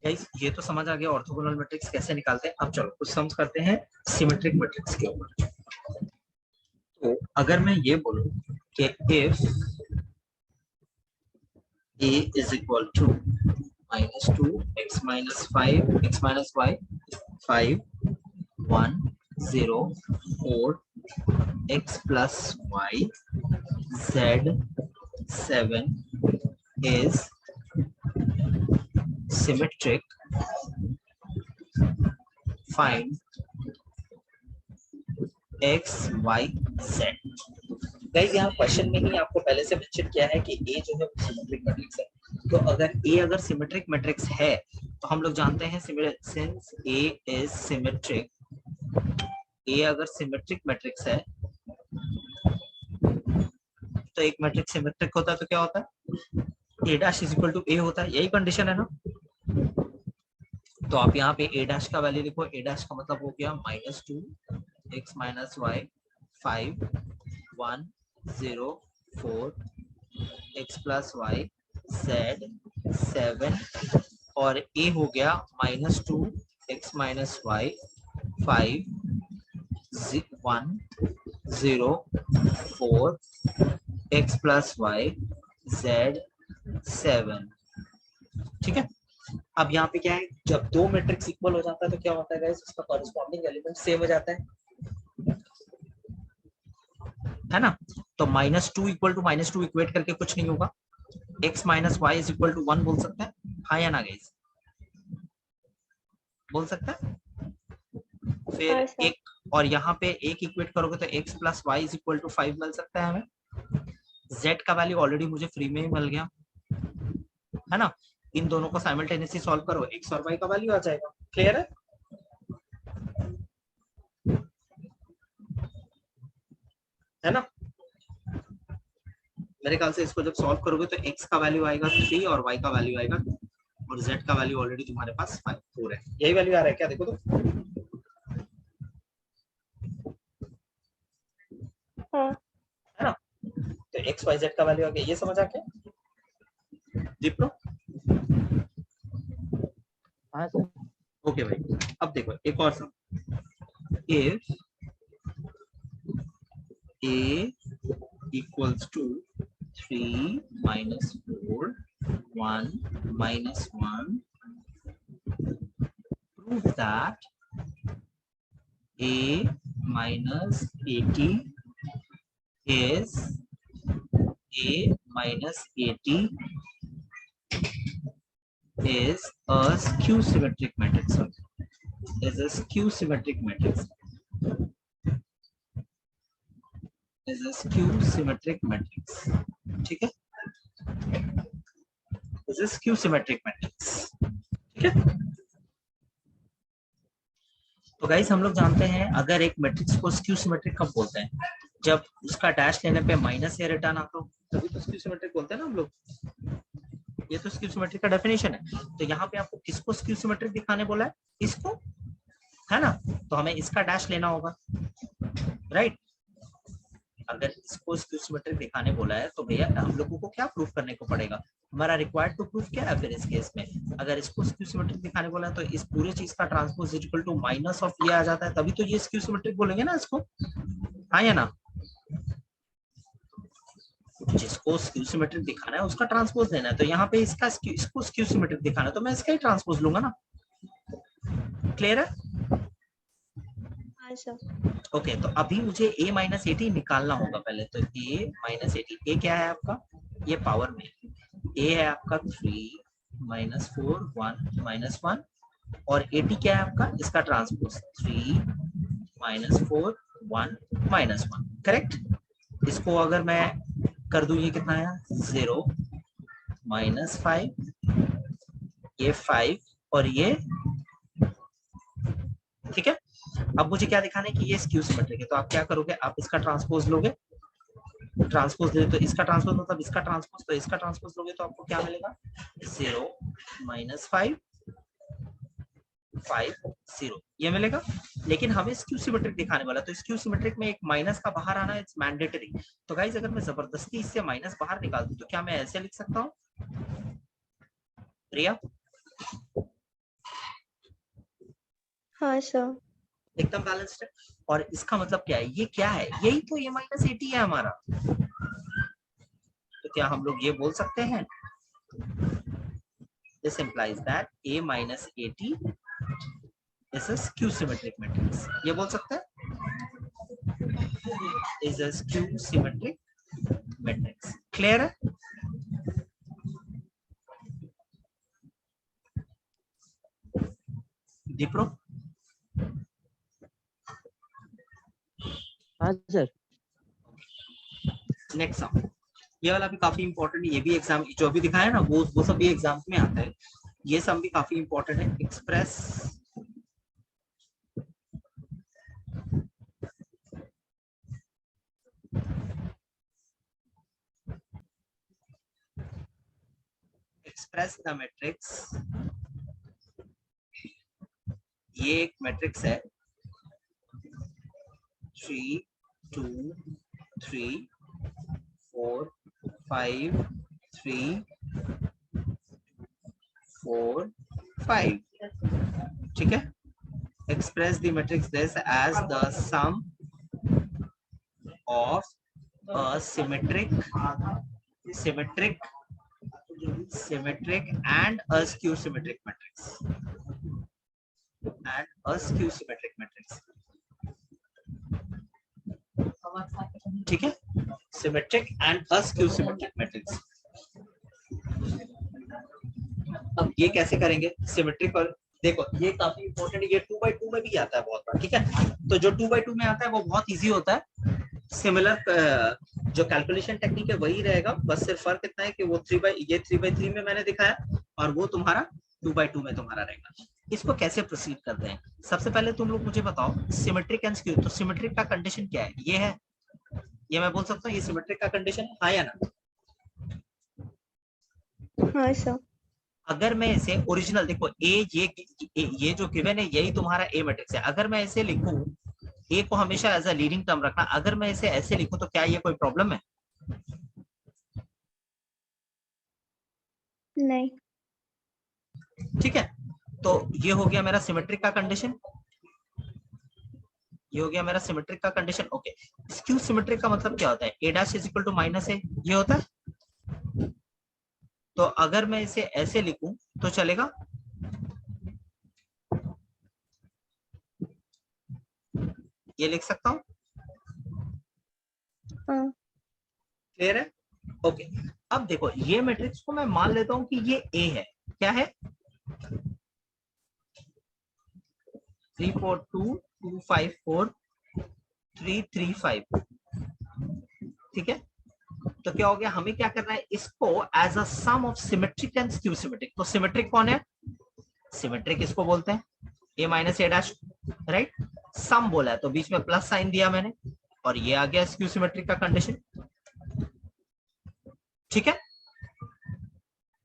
Guys ये तो समझ आ गया ऑर्थोगोनल मैट्रिक्स कैसे निकालते हैं। अब चलो कुछ सम्स करते हैं सिमेट्रिक मैट्रिक्स के ऊपर। तो अगर मैं ये बोलूं कि if a is equal to -2 x minus 5 x minus y 5 1 0 4 x plus y z 7 is symmetric, find x y z। Guys यहाँ क्वेश्चन में ही आपको पहले से मेंशन किया है कि A जो है वो सिमेट्रिक मैट्रिक्स है। तो अगर A अगर सिमेट्रिक मैट्रिक्स है तो हम लोग जानते हैं since A is symmetric, A अगर सिमेट्रिक मैट्रिक्स है तो एक मैट्रिक्स सिमेट्रिक होता है तो क्या होता है A dash is equal to A होता है। यही कंडीशन है ना। तो आप यहाँ पे A डैश का वैल्यू लिखो। A डैश का मतलब हो गया -2 x minus y 5 1 0 4 x plus y z 7 और A हो गया -2 x minus y 5 1 0 4 x plus y z 7। ठीक है। अब यहाँ पे क्या है, जब दो मैट्रिक्स इक्वल हो जाता है तो क्या होता है गाइस, उसका कॉरेस्पॉन्डिंग एलिमेंट सेम हो जाता है ना। तो -2 इक्वल टू -2 इक्वेट करके कुछ नहीं होगा। x minus y is equal to 1 बोल सकते हैं, हाँ या ना गाइस, बोल सकते हैं। फिर एक और यहाँ पे एक इक्वेट करोगे तो x plus y is equal to 5 मिल सकता है हमें। z का वैल्यू ऑलरेडी मुझे फ्री में ही मिल गया है ना। इन दोनों को साइमल्टेनियसली सॉल्व करो, x और y का वैल्यू आ जाएगा। क्लियर है ना। मेरे ख्याल से इसको जब सॉल्व करोगे तो x का वैल्यू आएगा 3 और y का वैल्यू आएगा 2 और z का वैल्यू ऑलरेडी तुम्हारे पास 4 है। यही वैल्यू आ रहा है क्या, देखो तो है ना। तो x y z का वैल्यू आ गया, ये समझ आ गया दीप्रो। ओके भाई, अब देखो एक और sum. If a equals to 3 minus 4 1 minus 1, prove that a minus 80 is a minus 80 is a skew symmetric matrix, is a skew symmetric matrix, is a skew symmetric matrix। ठीक है, is a skew symmetric matrix। ठीक है। तो guys हम लोग जानते हैं अगर एक मैट्रिक्स को स्क्यू सिमेट्रिक कब बोलते हैं, जब उसका डैश लेने पे माइनस या रिटर्न आता हो, तभी तो स्क्यू सिमेट्रिक बोलते हैं ना हम लोग। ये तो स्क्यू सिमेट्रिक का डेफिनेशन है। तो यहाँ पे आपको किसको स्क्यू सिमेट्रिक दिखाने बोला है, इसको, है ना। तो हमें इसका डैश लेना होगा, राइट। अगर इसको स्क्यू सिमेट्रिक दिखाने बोला है तो भैया हम लोगों को क्या प्रूफ करने को पड़ेगा, हमारा रिक्वायर्ड टू प्रूफ क्या है फिर इस केस में। अगर इसको स्क्यू सिमेट्रिक दिखाने बोला है तो इस पूरे चीज का transpose equal to minus of ये आ जाता है, तभी तो ये स्क्यू सिमेट्रिक बोलेंगे ना इसको, हाँ या ना। जिसको स्क्यू सिमेट्रिक दिखाना है उसका ट्रांसपोज लेना है, तो यहाँ पे इसको स्क्यू सिमेट्रिक दिखाना है तो मैं इसका ही ट्रांसपोज लूंगा ना। क्लियर है। ओके तो अभी मुझे a माइनस 80 निकालना होगा पहले। तो a माइनस 80, a क्या है आपका, ये पावर में a है आपका 3 माइनस 4 1 माइनस 1 और 80 क्या है आपका, इसका ट्रांसपोज 3 माइनस 4 1 माइनस 1, करेक्ट। इसको अगर मैं कर दूं, ये कितना है 0 माइनस 5, ये 5 और ये, ठीक है। अब मुझे क्या दिखाना है कि ये स्क्यू सिमेट्रिक है, तो आप क्या करोगे, आप इसका ट्रांसपोज लोगे, ट्रांसपोज ले तो इसका ट्रांसपोज मतलब इसका ट्रांसपोज, तो इसका ट्रांसपोज लोगे तो आपको क्या मिलेगा 0 माइनस 5 5 0 ये मिलेगा। लेकिन हमें स्क्यू सिमेट्रिक दिखाने वाला, तो स्क्यू सिमेट्रिक में एक माइनस का बाहर आना इट्स मैंडेटरी। तो गाइस अगर मैं जबरदस्ती इससे माइनस बाहर निकाल दूं तो क्या मैं ऐसे लिख सकता हूँ प्रिया, हाँ सर। एकदम बैलेंस्ड है। और इसका मतलब क्या है, ये क्या है, यही तो a माइनस 80 है हमारा। तो क्या हम लोग ये बोल सकते हैं, this implies that a minus 80 is a skew symmetric matrix, ये बोल सकते हैं, is a skew symmetric matrix। Clear है? दीप्रो? हाँ सर। नेक्स्ट सम, ये वाला भी काफी इंपॉर्टेंट है, ये भी एग्जाम जो भी दिखाया ना वो सब भी एग्जाम्स में आता है। ये सम भी काफी इंपॉर्टेंट है। एक्सप्रेस द मैट्रिक्स, ये एक मैट्रिक्स है 3 2 3 4 5 3 4 5, ठीक है। Express the matrix this as the sum of a symmetric and a skew symmetric matrix ठीक है, symmetric and a skew symmetric matrix। अब ये कैसे करेंगे सिमेट्रिक, और देखो ये काफी इंपॉर्टेंट है, ये 2x2 में भी आता है बहुत बार, ठीक है। तो जो 2x2 में आता है वो बहुत इजी होता है, सिमिलर जो कैलकुलेशन टेक्निक है वही रहेगा, बस सिर्फ फर्क इतना है कि वो 3x3 में मैंने दिखाया और वो तुम्हारा 2x2 में तुम्हारा रहेगा। इसको कैसे प्रोसीड करते हैं, सबसे पहले तुम लोग मुझे बताओ सिमेट्रिक एंड स्क्यू। तो सिमेट्रिक का कंडीशन क्या है, ये है, ये मैं बोल सकता हूँ ये सिमेट्रिक का कंडीशन है, हाँ या ना? हाँ सर। अगर मैं इसे ओरिजिनल देखो ये जो गिवन है यही तुम्हारा ए मैट्रिक्स है, अगर मैं इसे लिखूं, ए को हमेशा एज अ लीडिंग टर्म रखना, अगर मैं इसे ऐसे लिखूं तो क्या ये कोई प्रॉब्लम है? नहीं। ठीक है, तो ये हो गया मेरा सिमेट्रिक का कंडीशन, ये हो गया मेरा सिमेट्रिक का कंडीशन। ओके, स्क्यू सिमेट्रिक का मतलब क्या होता है, a dash is equal to minus a, ये होता है। तो अगर मैं इसे ऐसे लिखूं तो चलेगा, ये लिख सकता हूं, हाँ। क्लियर है? ओके, अब देखो ये मैट्रिक्स को मैं मान लेता हूं कि ये ए है, क्या है 3 4 2 2 5 4 3 3 5, ठीक है। तो क्या हो गया, हमें क्या करना है, इसको as a sum of symmetric and skew symmetric. तो सिमेट्रिक कौन है, सिमेट्रिक इसको बोलते हैं A minus A dash, right. Sum बोला है तो बीच में प्लस साइन दिया मैंने, और ये आ गया स्क्यू सिमेट्रिक का कंडीशन, ठीक है।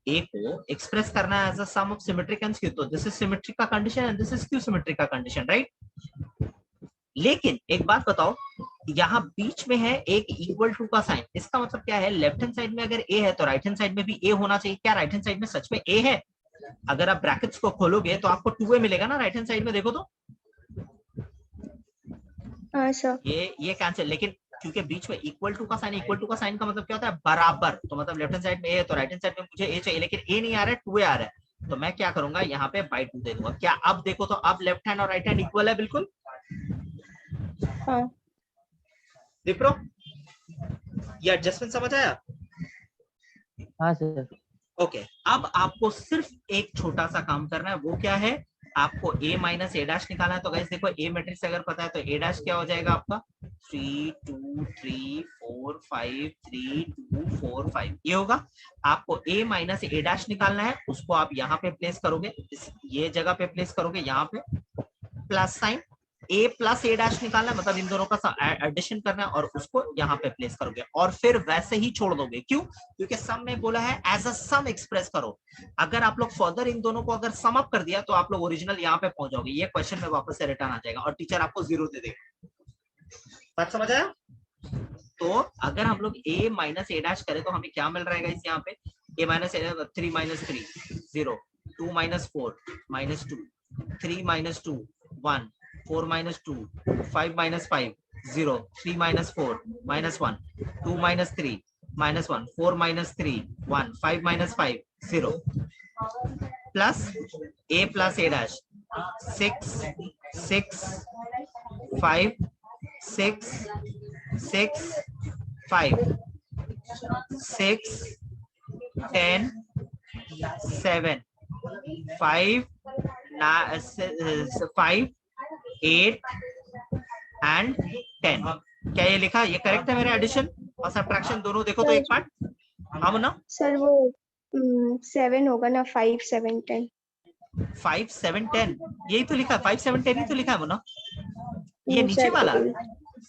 ए को एक्सप्रेस करना है as a sum of symmetric and skew, तो दिस इज सिमेट्रिक का condition and this is skew symmetric का कंडीशन, राइट। लेकिन एक बात बताओ, यहाँ बीच में है एक इक्वल टू का साइन, इसका मतलब क्या है, लेफ्ट हैंड साइड में अगर ए है तो राइट हैंड साइड में भी ए होना चाहिए। क्या राइट हैंड साइड में सच में ए है? अगर आप ब्रैकेट्स को खोलोगे तो आपको 2a मिलेगा ना राइट हैंड साइड में, देखो तो हाँ सर। ये कैंसिल, लेकिन क्योंकि बीच में इक्वल टू का साइन, इक्वल टू का साइन का मतलब क्या होता है, बराबर। तो मतलब लेफ्ट हैंड साइड में ए है तो राइट हैंड साइड में मुझे ए चाहिए, लेकिन ए नहीं आ रहा है, 2a आ रहा है, तो मैं क्या करूंगा, यहाँ पे बाई 2 दे दूंगा। क्या अब देखो तो अब लेफ्ट हैंड और राइट हैंड इक्वल है बिल्कुल। हाँ। विप्रो, ये एडजस्टमेंट समझ आया? हाँ सर। ओके, अब आपको सिर्फ एक छोटा सा काम करना है, वो क्या है, आपको a माइनस ए डैश निकालना है। तो गाइस देखो ए मैट्रिक्स अगर पता है तो ए डैश क्या हो जाएगा आपका 3 2 3 4 5 3 2 4 5, ये होगा। आपको a माइनस ए डैश निकालना है, उसको आप यहाँ पे प्लेस करोगे, ये जगह पे प्लेस करोगे, यहाँ पे plus sign, a plus A dash निकालना है, मतलब इन दोनों का एडिशन करना है और उसको यहाँ पे प्लेस करोगे, और फिर वैसे ही छोड़ दोगे। क्यों? क्योंकि सम में बोला है एज अ सम एक्सप्रेस करो। अगर आप लोग फर्दर इन दोनों को अगर सम अप कर दिया तो आप लोग ओरिजिनल यहाँ पे पहुंच जाओगे, ये क्वेश्चन में वापस से रिटर्न आ जाएगा और टीचर आपको 0 दे देगा। बात समझ आया? तो अगर हम लोग a माइनस ए डैश करें तो हमें क्या मिल रहेगा इस यहाँ पे, a minus 3 minus 3 0, 2 minus 4 minus 2, 3 minus 2 1, 4 minus 2, 5 minus 5, 0, 3 minus 4, minus 1, 2 minus 3, minus 1, 4 minus 3, 1, 5 minus 5, 0, plus a dash, 6, 6, 5, 6, 6, 5, 6, 10, 7, 5, 5, 8 and 10। क्या ये लिखा, ये करेक्ट है मेरा एडिशन और सब्ट्रैक्शन दोनों? देखो तो एक पार्ट। हाँ ना सर वो 7 होगा ना, 5 7 10। 5 7 10 यही तो लिखा है, 5 7 10 ही तो लिखा है मुन्ना, ये नीचे सर वाला।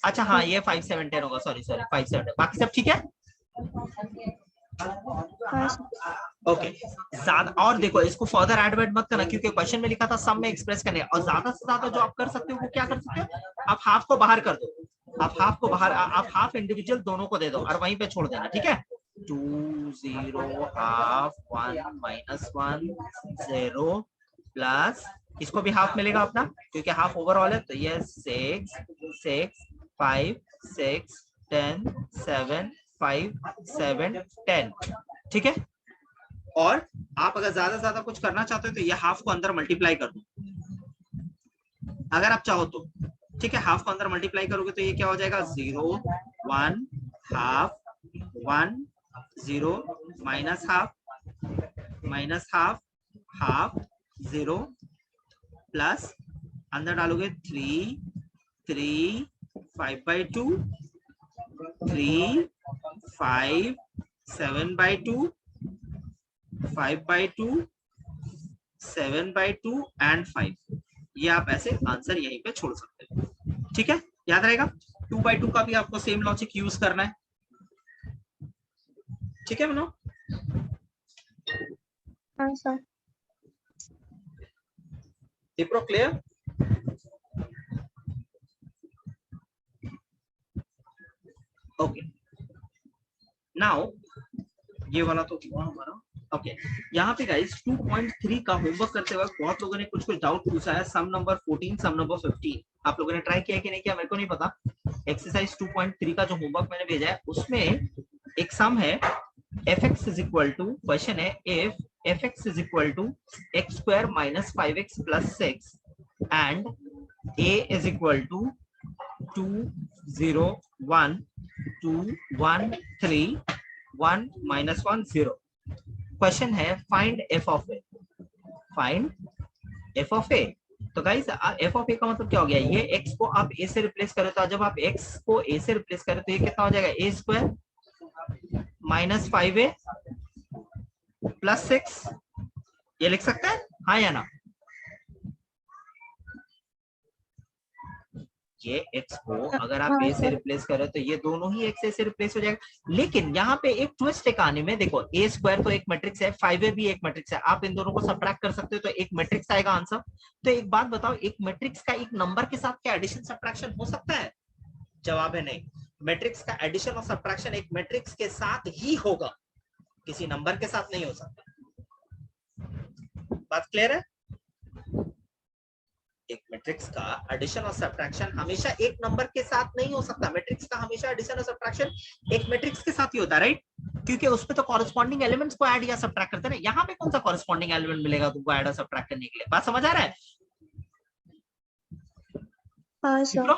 अच्छा हाँ, ये 5 7 10 होगा, सॉरी 5 7 बाकी सब ठीक है। हाँ ओके ज्यादा और देखो, इसको फर्दर ऐड वेड मत करना, क्योंकि क्वेश्चन में लिखा था सम में एक्सप्रेस करने, और ज्यादा से ज्यादा जो आप कर सकते हो वो क्या कर सकते हो, आप हाफ को बाहर कर दो, आप हाफ को बाहर, आप हाफ इंडिविजुअल दोनों को दे दो और वहीं पे छोड़ देना, ठीक है। 2 0 हाफ 1 minus 1 0 प्लस इसको भी हाफ मिलेगा अपना, क्योंकि हाफ ओवरऑल है, तो ये 6 6 5 6 10 7 5 7 10, ठीक है। और आप अगर ज्यादा ज्यादा कुछ करना चाहते हो तो ये हाफ को अंदर मल्टीप्लाई कर दो, अगर आप चाहो तो, ठीक है। हाफ को अंदर मल्टीप्लाई करोगे तो ये क्या हो जाएगा, 0 1 half 1 0 minus half half 0 plus अंदर डालोगे 3 3 5/2 3 5 7/2 5/2 7/2 एंड 5। ये आप ऐसे आंसर यहीं पे छोड़ सकते हो, ठीक है। याद रहेगा 2/2 का भी आपको सेम लॉजिक यूज करना है, ठीक है मनो। हाँ सर। डिप्रो क्लियर? ओके नाउ ये वाला तो हुआ हमारा। ओके यहाँ पे गाइस 2.3 का होमवर्क करते वक्त बहुत लोगों ने कुछ डाउट पूछा है, सम नंबर 14 सम नंबर 15। आप लोगों ने ट्राई किया कि नहीं किया मेरे को नहीं पता। एक्सरसाइज 2.3 का जो होमवर्क मैंने भेजा है उसमें एक सम है, fx is equal to, question है if fx is equal to x square minus 5x plus 6 and a is equal to 2 0 1 2 1 3 1 minus 1 0। Question है find f of a, find f of a। तो guys f of a का मतलब क्या हो गया, ये x को आप a से रिप्लेस करें, तो जब आप x को a से रिप्लेस करें तो ये कितना हो जाएगा, a square minus 5a plus 6, ये लिख सकते हैं हाँ या ना। ये x को अगर आप a से रिप्लेस करें तो ये दोनों ही x से रिप्लेस हो जाएगा। लेकिन यहाँ पे एक ट्विस्ट है कहानी में, देखो a स्क्वायर तो एक मैट्रिक्स है, 5a भी एक मैट्रिक्स है, आप इन दोनों को सबट्रैक्ट कर सकते हो तो एक मैट्रिक्स आएगा आंसर। तो एक बात बताओ, एक मैट्रिक्स का एक नंबर के साथ क्या एडिशन सब्ट्रैक्शन हो सकता है? जवाब है नहीं। मैट्रिक्स का एडिशन और सब्ट्रैक्शन एक मैट्रिक्स के साथ ही होगा, किसी नंबर के साथ नहीं हो सकता। बात क्लियर है? एक मैट्रिक्स का एडिशन और सब्ट्रैक्शन हमेशा एक नंबर के साथ नहीं हो सकता। मैट्रिक्स का हमेशा एडिशन और सब्ट्रैक्शन एक मैट्रिक्स के साथ ही होता है, राइट? क्योंकि उस पे तो कॉरेस्पॉन्डिंग एलिमेंट्स को ऐड या सब्ट्रैक्ट करते हैं। यहाँ पे कौन सा कॉरेस्पॉन्डिंग एलिमेंट मिलेगा तुमको ऐड और सब्ट्रैक्ट करने के लिए? बात समझ आ रहा है? हाँ सर।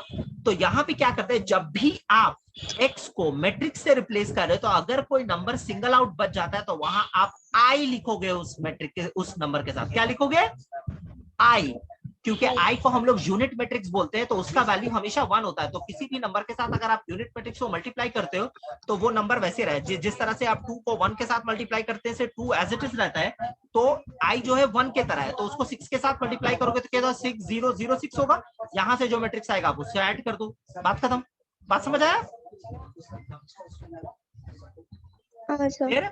तो यहाँ पे क्या करते हैं, जब भी आप x को मैट्रिक्स से रिप्लेस कर रहे हो तो अगर कोई नंबर सिंगल आउट बच जाता है तो वहां आप i लिखोगे उस मैट्रिक के, उस नंबर के साथ। क्या लिखोगे? i, क्योंकि i को हम लोग यूनिट मैट्रिक्स बोलते हैं तो उसका वैल्यू हमेशा 1 होता है। तो किसी भी नंबर के साथ अगर आप यूनिट मैट्रिक्स को मल्टीप्लाई करते हो तो वो नंबर वैसे रहे, जिस तरह से आप 2 को 1 के साथ मल्टीप्लाई करते हैं, 2 एज इट इज रहता है, तो i जो है 1 के तरह है, तो उसको 6 के साथ मल्टीप्लाई करोगे तो क्या 6 0 0 6 होगा। यहां से जो मैट्रिक्स आएगा आप उससे ऐड कर दो, बात खत्म। बात समझ आया? हाँ सर।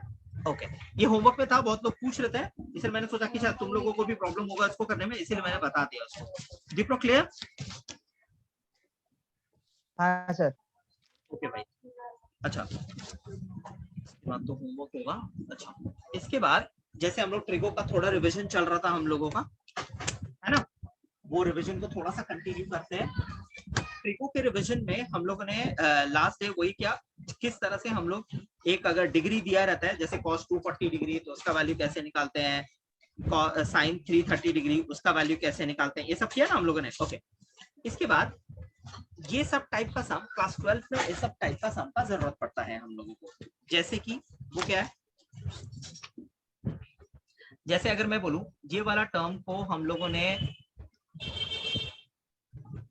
ओके ये होमवर्क में था, बहुत लोग पूछ रहे थे, इसलिए मैंने सोचा कि शायद तुम लोगों को भी प्रॉब्लम होगा इसको करने में, इसीलिए मैंने बता दिया उसको। दीप्रो क्लियर? हाँ सर। ओके भाई। अच्छा इसके बाद तो होमवर्क होगा। अच्छा इसके बाद जैसे हम लोग ट्रिगो का थोड़ा रिवीजन चल रहा था हम लोगों का, है ना? वो रिवीजन को थोड़ा सा कंटिन्यू करते हैं। ट्रिको के रिवीजन में हम लोगों ने लास्ट डे वही क्या, किस तरह से हम लोग एक अगर डिग्री दिया रहता है जैसे cos 240 डिग्री तो उसका वैल्यू कैसे निकालते हैं, sin 330 डिग्री उसका वैल्यू कैसे निकालते हैं, ये सब किया ना हम लोगों ने। ओके, इसके बाद ये सब टाइप का सम क्लास 12 में ये सब टाइप का सम का जरूरत पड़ता है हम लोगों को। जैसे कि वो क्या है, जैसे अगर मैं बोलूं ये वाला टर्म को हम लोगों ने